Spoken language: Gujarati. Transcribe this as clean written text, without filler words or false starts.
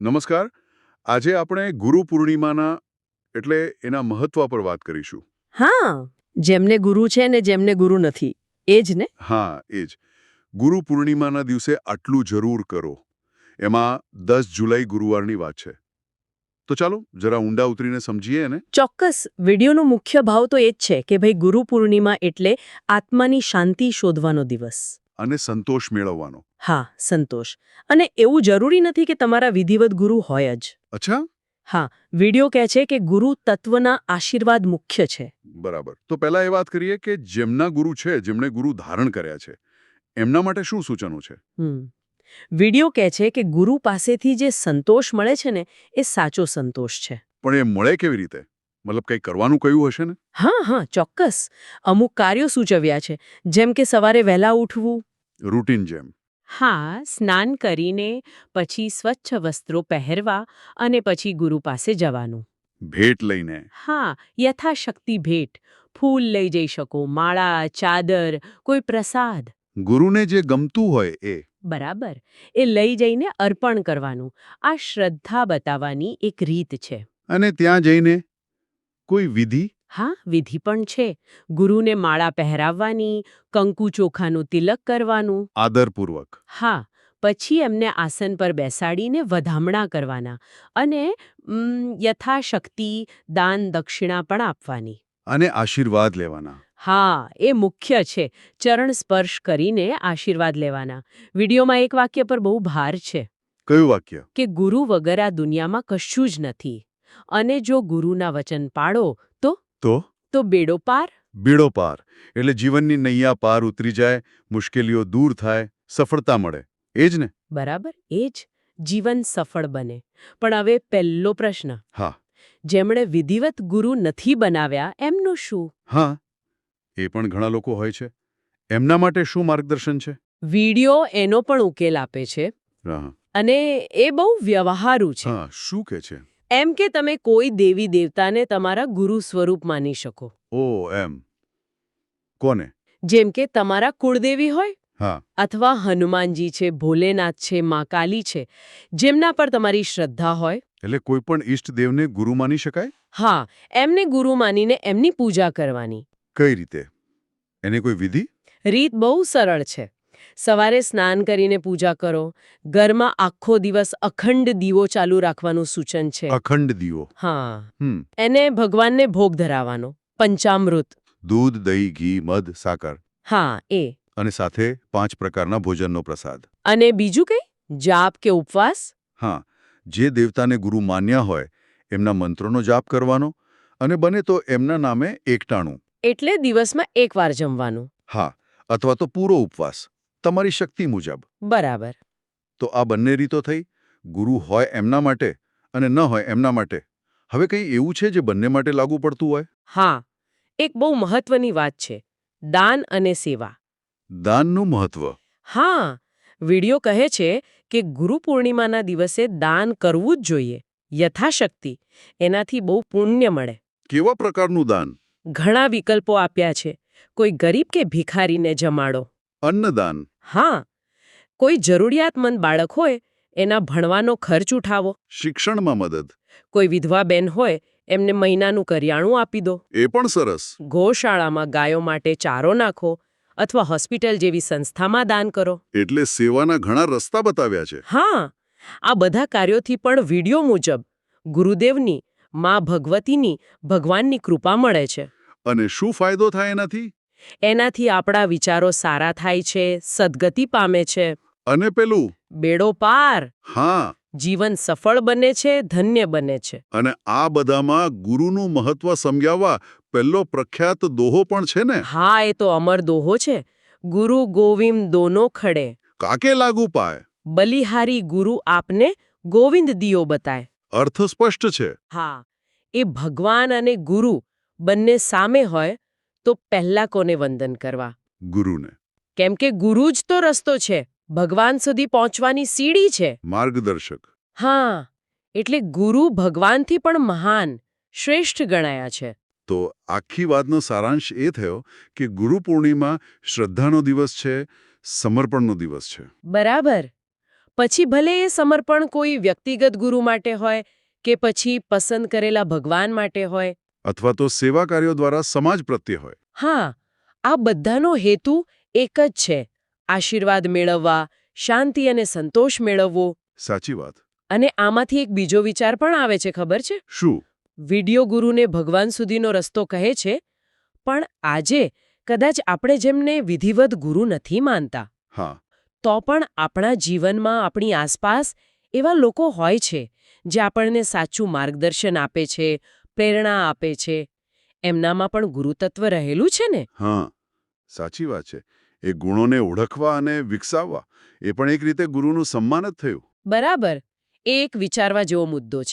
નમસ્કાર. આજે આપણે ગુરુ પૂર્ણિમાના એટલે એના મહત્વ પર વાત કરીશું. હા, જેમને ગુરુ છે ને જેમને ગુરુ નથી એ જ ને. હા, એ જ. ગુરુ પૂર્ણિમાના દિવસે આટલું જરૂર કરો. એમાં 10 જુલાઈ ગુરુવારની વાત છે. તો ચાલો જરા ઊંડા ઉતરીને સમજીએ એને. ચોક્કસ. વિડીયોનો મુખ્ય ભાવ તો એ જ છે કે ભાઈ ગુરુ પૂર્ણિમા એટલે આત્માની શાંતિ શોધવાનો દિવસ. અને સંતોષ મેળવવાનો. હા, સંતોષ. અને એવું જરૂરી નથી કે તમારા વિધિવત ગુરુ હોય જ. અચ્છા? હા, વિડીયો કહે છે કે ગુરુ તત્વના આશીર્વાદ મુખ્ય છે. બરાબર. તો પહેલા એ વાત કરીએ કે જેમના ગુરુ છે, જેમણે ગુરુ ધારણ કર્યા છે, એમના માટે શું સૂચનો છે? વિડીયો કહે છે કે ગુરુ પાસેથી જે સંતોષ મળે છે ને એ સાચો સંતોષ છે. પણ એ મળે કેવી રીતે? મતલબ કંઈ કરવાનું કહ્યું હશે ને? હા હા, ચોક્કસ. અમુક કાર્યો સૂચવ્યા છે, જેમ કે સવારે વહેલા ઉઠવું. રૂટીન જેમ. હા, સ્નાન કરીને પછી સ્વચ્છ વસ્ત્રો પહેરવા અને પછી ગુરુ પાસે જવાનું. ભેટ લઈને. હા, યથાશક્તિ ભેટ. ફૂલ લઈ જઈ શકો, માળા, ચાદર, કોઈ પ્રસાદ. ગુરુને જે ગમતું હોય એ. બરાબર. એ લઈ જઈને અર્પણ કરવાનું. આ શ્રદ્ધા બતાવવાની એક રીત છે. અને ત્યાં જઈને કોઈ વિધિ. હા, વિધિ પણ છે. ગુરુને માળા પહેરાવવાની, કંકુ ચોખાનું તિલક કરવાનું. આદરપૂર્વક. હા, પછી એમને આસન પર બેસાડીને વધામણા કરવાના અને યથાશક્તિ દાન દક્ષિણા પણ આપવાની. અને આશીર્વાદ લેવાના. હા, એ મુખ્ય છે. ચરણ સ્પર્શ કરીને આશીર્વાદ લેવાના. વિડીયોમાં એક વાક્ય પર બહુ ભાર છે. કયું વાક્ય? કે ગુરુ વગર આ દુનિયામાં કશું જ નથી. અને જો ગુરુના વચન પાળો તો બેડો પાર. બીડો પાર. એટલે જીવનની નૈયા પાર ઉતરી જાય, મુશ્કેલીઓ દૂર થાય, સફળતા મળે. એ જ ને? બરાબર, એ જ. જીવન સફળ બને. પણ હવે પહેલો પ્રશ્ન. હા. જેમણે વિધિવત ગુરુ નથી બનાવ્યા એમનું શું? હા, એ પણ ઘણા લોકો હોય છે. એમના માટે શું માર્ગદર્શન છે? વિડીયો એનો પણ ઉકેલ આપે છે. હા. અને એ બહુ વ્યવહારુ છે. હા, શું કે છે? એમ કે તમે કોઈ દેવી દેવતાને તમારા ગુરુ સ્વરૂપ માની શકો. ઓ એમ. કોને? જેમ કે તમારા કુળદેવી હોય. હા. અથવા હનુમાનજી છે, ભોલેનાથ છે, મા કાલી છે, જેમના પર તમારી શ્રદ્ધા હોય. એટલે કોઈ પણ ઈષ્ટદેવને ગુરુ માની શકાય? હા, એમને ગુરુ માનીને એમની પૂજા કરવાની. કઈ રીતે? એને કોઈ વિધિ? રીત બહુ સરળ છે. સવારે સ્નાન કરીને પૂજા કરો. ઘરમાં આખો દિવસ અખંડ દીવો ચાલુ રાખવાનું સૂચન છે. અખંડ દીવો. હા. હમ. એને ભગવાનને ભોગ ધરાવવાનો. પંચામૃત. દૂધ, દહીં, ઘી, મધ, સાકર. હા, એ. અને સાથે 5 પ્રકારના ભોજનનો પ્રસાદ. અને બીજું કંઈ? જાપ કે ઉપવાસ? હા, જે દેવતાને ગુરુ માન્યા હોય એમના મંત્રોનો જાપ કરવાનો અને બને તો એમના નામે એકટાણું. એટલે દિવસમાં એકવાર જમવાનું. હા, અથવા તો પૂરો ઉપવાસ, તમારી શક્તિ મુજબ. બરાબર. તો આ બંને રીતો થઈ, ગુરુ હોય એમના માટે અને ન હોય એમના માટે. હવે કંઈ એવું છે જે બંને માટે લાગુ પડતું હોય? હા, એક બહુ મહત્વની વાત છે. દાન અને સેવા. દાનનું મહત્વ. હા, વિડીયો કહે છે કે ગુરુ પૂર્ણિમાના દિવસે દાન કરવું જ જોઈએ. યથાશક્તિ. એનાથી બહુ પુણ્ય મળે. કેવા પ્રકારનું દાન? ઘણા વિકલ્પો આપ્યા છે. કોઈ ગરીબ કે ભિખારીને જમાડો. અન્નદાન. હા, કોઈ જરૂરિયાતમંદ બાળક હોય એના ભણવાનો ખર્ચ ઉઠાવો. શિક્ષણમાં મદદ. કોઈ વિધવા બેન હોય એમને મહિનાનું કરિયાણું આપી દો. એ પણ સરસ. ગૌશાળામાં ગાયો માટે ચારો નાખો અથવા હોસ્પિટલ જેવી સંસ્થામાં દાન કરો. એટલે સેવાના ઘણા રસ્તા બતાવ્યા છે. હા, આ બધા કાર્યોથી પણ વિડીયો મુજબ ગુરુદેવની, મા ભગવતીની, ભગવાનની કૃપા મળે છે. અને શું ફાયદો થાય એનાથી? એનાથી આપણા વિચારો સારા થાય છે, સદગતિ પામે છે. અને પેલું? બેડો પાર. હા. જીવન સફળ બને છે, ધન્ય બને છે. અને આ બધામાં ગુરુનું મહત્વ સમજાવવા પહેલો પ્રખ્યાત દોહો પણ છે ને? હા, એ તો અમર દોહો છે. ગુરુ ગોવિંદ દોનો ખડે. કાકે લાગુ પાય. બલિહારી ગુરુ આપને ગોવિંદ દિયો બતાય. અર્થ સ્પષ્ટ છે. હા, એ ભગવાન અને ગુરુ બંને સામે હોય તો પહેલા કોને વંદન કરવા? ગુરુને. કેમ કે ગુરુ જ તો રસ્તો છે. ભગવાન સુધી પહોંચવાની સીડી છે. માર્ગદર્શક. હા, એટલે ગુરુ ભગવાનથી પણ મહાન, શ્રેષ્ઠ ગણાયા છે. તો આખી વાતનો સારાંશ એ થયો કે ગુરુ પૂર્ણિમા શ્રદ્ધાનો દિવસ છે, સમર્પણનો દિવસ છે. બરાબર. પછી ભલે એ સમર્પણ કોઈ વ્યક્તિગત ગુરુ માટે હોય કે પછી પસંદ કરેલા ભગવાન માટે હોય. અથવા તો સેવા કાર્યો દ્વારા સમાજ પ્રત્યે હોય. હા, આ બધાનો હેતુ એક જ છે, આશીર્વાદ મેળવવા, શાંતિ અને સંતોષ મેળવવો. સાચી વાત. અને આમાંથી એક બીજો વિચાર પણ આવે છે, ખબર છે? શું? વિડિયો ગુરુને ભગવાન સુધીનો રસ્તો કહે છે, પણ આજે કદાચ આપણે જેમને વિધિવત ગુરુ નથી માનતા, હા, તો પણ આપણા જીવનમાં આપણી આસપાસ એવા લોકો હોય છે જે આપણને સાચું માર્ગદર્શન આપે છે, પ્રેરણા આપે છે. એમનામાં પણ ગુરુતત્વ રહેલું છે ને? હા, સાચી વાત છે. એ ગુણોને ઓળખવા અને વિકસાવવા એ પણ એક રીતે ગુરુનું સન્માન જ થયું. બરાબર. એ એક વિચારવા જેવો મુદ્દો છે.